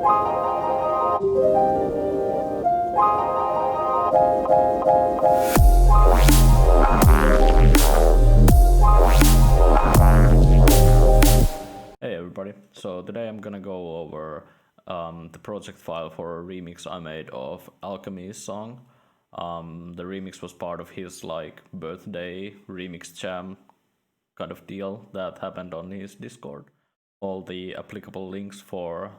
Hey everybody, so today I'm gonna go over the project file for a remix I made of Alckemy's song. The remix was part of his like birthday remix jam kind of deal that happened on his Discord. All the applicable links for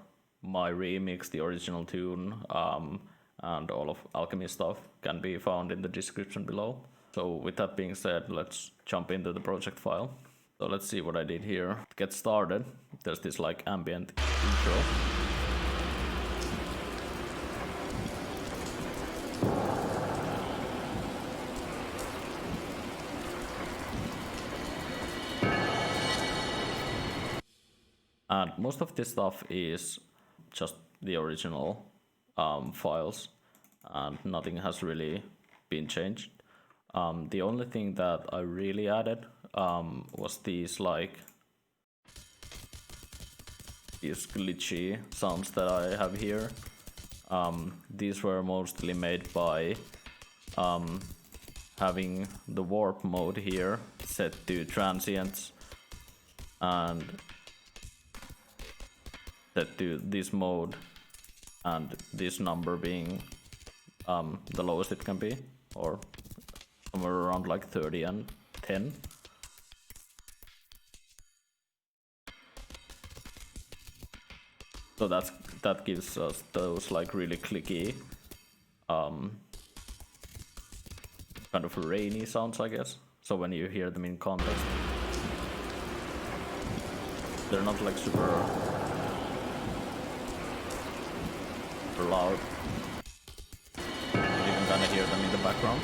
my remix, the original tune, and all of Alckemy's stuff can be found in the description below. So with that being said, let's jump into the project file. So let's see what I did here. To get started, there's this like ambient intro. And most of this stuff is just the original files, and nothing has really been changed. The only thing that I really added was these glitchy sounds that I have here. These were mostly made by having the warp mode here set to transients and set to this mode and this number being the lowest it can be, or somewhere around like 30 and 10. So that gives us those like really clicky kind of rainy sounds, I guess. So when you hear them in context, they're not like super loud. You can kind of hear them in the background.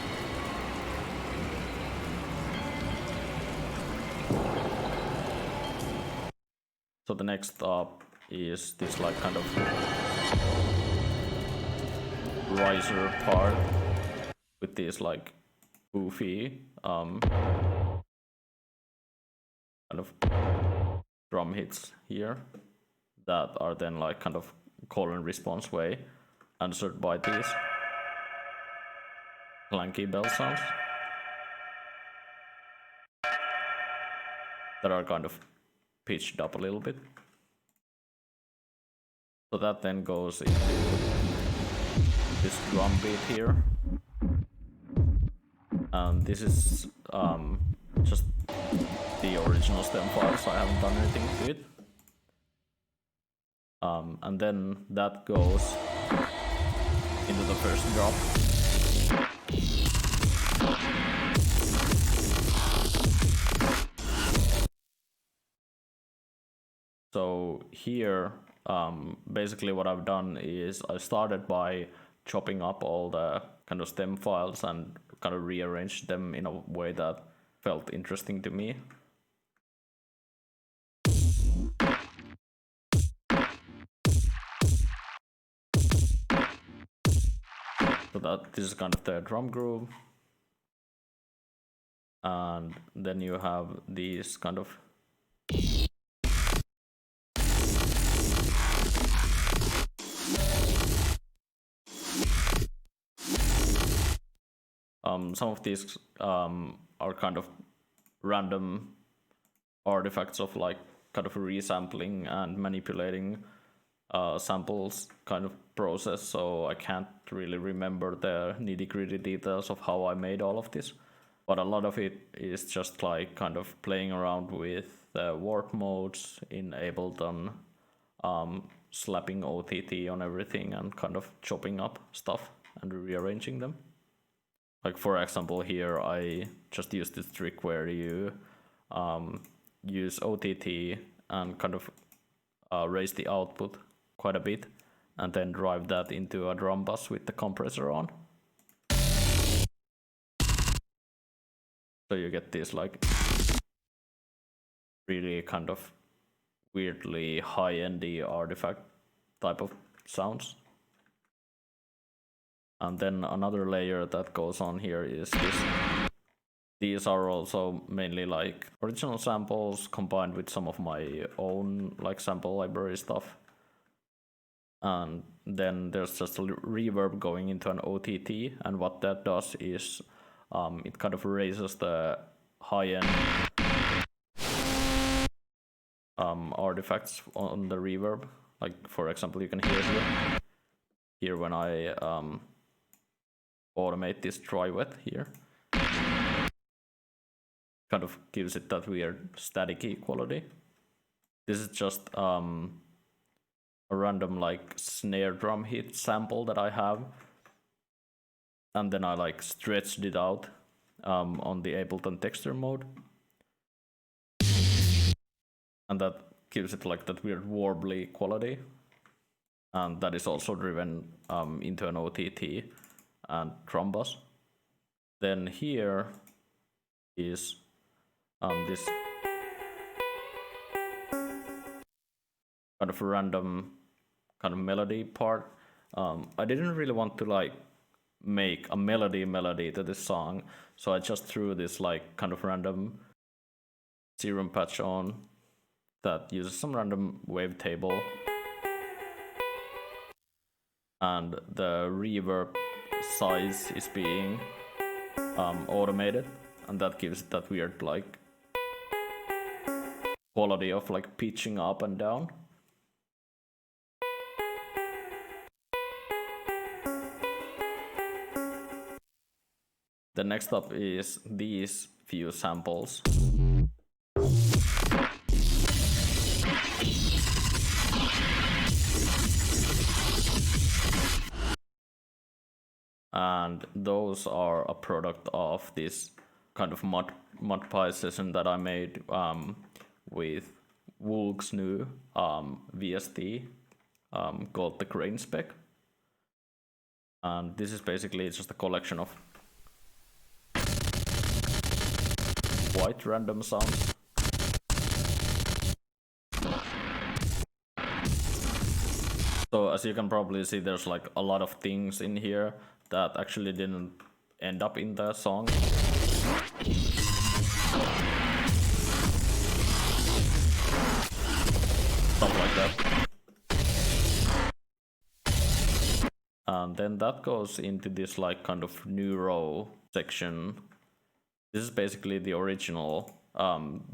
So the next up is this like kind of riser part with these like goofy kind of drum hits here that are then like kind of call and response way answered by these clanky bell sounds that are kind of pitched up a little bit. So that then goes into this drum beat here, and this is just the original stem file, so I haven't done anything to it. And then that goes into the first drop. So here, basically what I've done is I started by chopping up all the kind of stem files and kind of rearranged them in a way that felt interesting to me. So that this is kind of the drum groove, and then you have these kind of some of these are kind of random artifacts of like kind of resampling and manipulating samples kind of process, so I can't really remember the nitty-gritty details of how I made all of this, but a lot of it is just like kind of playing around with the warp modes in Ableton, slapping OTT on everything and kind of chopping up stuff and rearranging them. Like for example here I just used this trick where you use OTT and kind of raise the output quite a bit and then drive that into a drum bus with the compressor on. So you get this like really kind of weirdly high-endy artifact type of sounds. And then another layer that goes on here is this. These are also mainly like original samples combined with some of my own like sample library stuff. and then there's just a reverb going into an OTT, and what that does is it kind of raises the high-end artifacts on the reverb. Like, for example, you can hear here when I automate this dry wet here. Kind of gives it that weird staticky quality. This is just a random like snare drum hit sample that I have, and then I like stretched it out on the Ableton texture mode, and that gives it like that weird warbly quality, and that is also driven into an OTT and drum bus. Then here is this kind of random kind of melody part. I didn't really want to like make a melody to this song, so I just threw this like kind of random serum patch on that uses some random wavetable, and the reverb size is being automated, and that gives it that weird like quality of like pitching up and down. The next up is these few samples. And those are a product of this kind of MudPy session that I made with Woolk's new VST called the Grain Spec. And this is basically just a collection of quite random sounds. So as you can probably see, there's like a lot of things in here that actually didn't end up in the song. Stuff like that. And then that goes into this like kind of neuro section. This is basically the original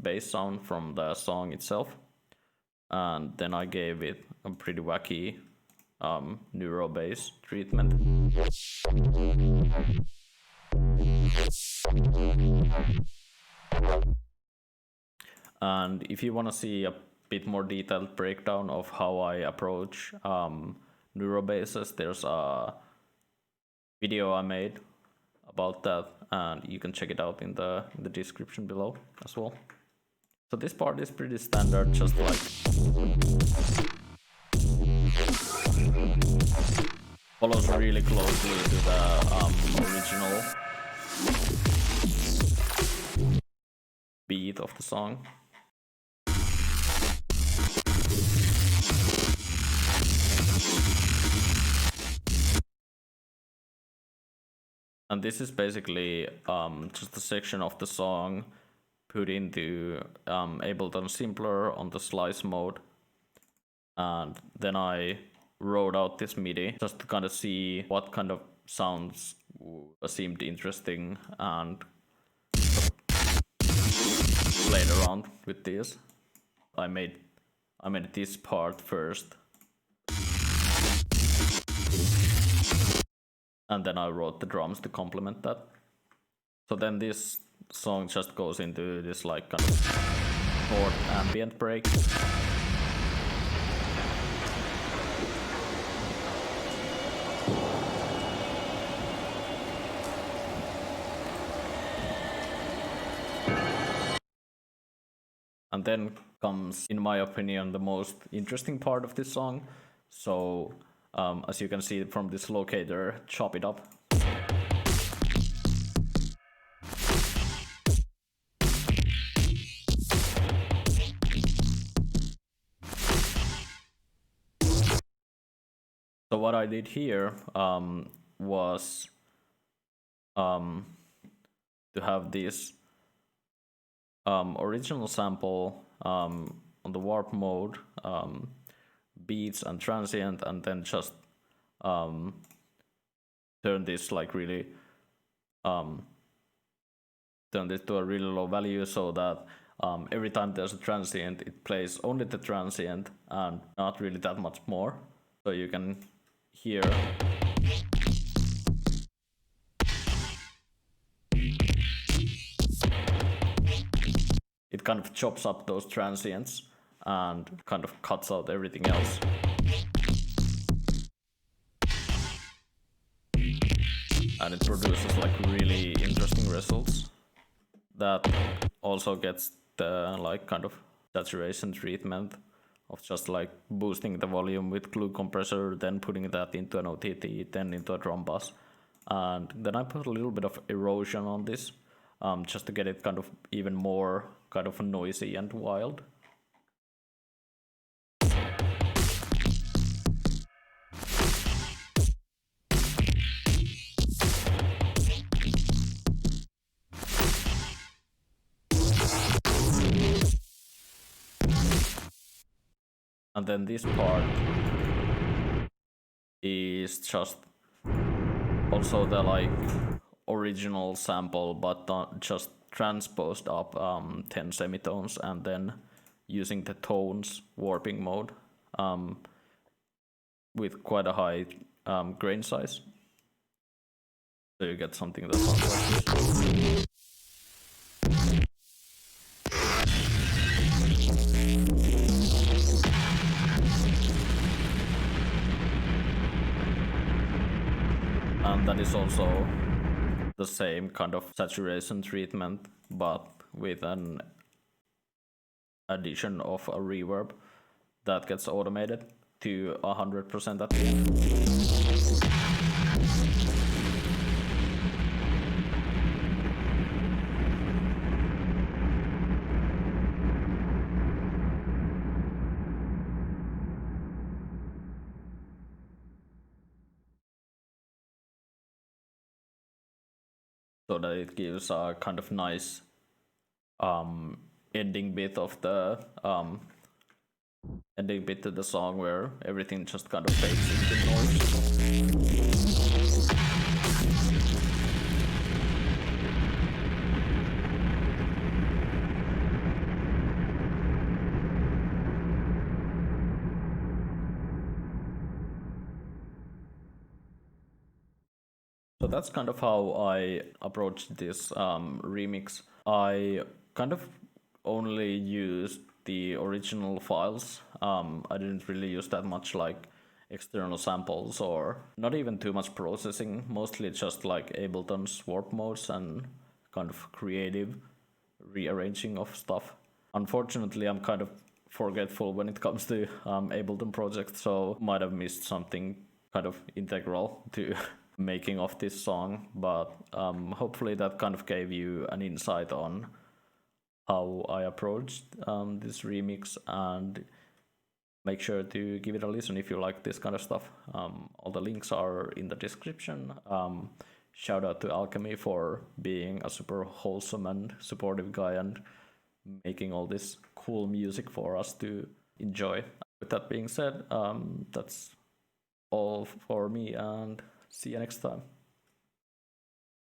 bass sound from the song itself. And then I gave it a pretty wacky neuro bass treatment. And if you want to see a bit more detailed breakdown of how I approach neuro basses, there's a video I made about that, and you can check it out in the description below as well. So this part is pretty standard, just like follows really closely to the original beat of the song. And this is basically just a section of the song put into Ableton Simpler on the slice mode. And then I wrote out this MIDI just to kind of see what kind of sounds seemed interesting and played around with this. I made this part first, and then I wrote the drums to complement that. So then this song just goes into this like kind of short ambient break. And then comes, in my opinion, the most interesting part of this song. So as you can see from this locator, chop it up. So what I did here was to have this original sample on the warp mode beats and transient, and then just turn this like really turn this to a really low value, so that every time there's a transient, it plays only the transient and not really that much more. So you can hear it kind of chops up those transients and kind of cuts out everything else. And it produces like really interesting results that also gets the like kind of saturation treatment of just like boosting the volume with glue compressor, then putting that into an OTT, then into a drum bass. And then I put a little bit of erosion on this, just to get it kind of even more kind of noisy and wild. And then this part is just also the like original sample, but just transposed up 10 semitones, and then using the tones warping mode with quite a high grain size. So you get something that sounds like this. And that is also the same kind of saturation treatment, but with an addition of a reverb that gets automated to 100% at the end. So that it gives a kind of nice ending bit of the ending bit to the song where everything just kind of fades into noise. So that's kind of how I approached this remix. I kind of only used the original files. I didn't really use that much like external samples or not even too much processing, mostly just like Ableton's warp modes and kind of creative rearranging of stuff. Unfortunately, I'm kind of forgetful when it comes to Ableton projects, so might have missed something kind of integral to making of this song, but hopefully that kind of gave you an insight on how I approached this remix, and make sure to give it a listen if you like this kind of stuff. All the links are in the description. Shout out to Alckemy for being a super wholesome and supportive guy and making all this cool music for us to enjoy. With that being said, that's all for me, and see you next time.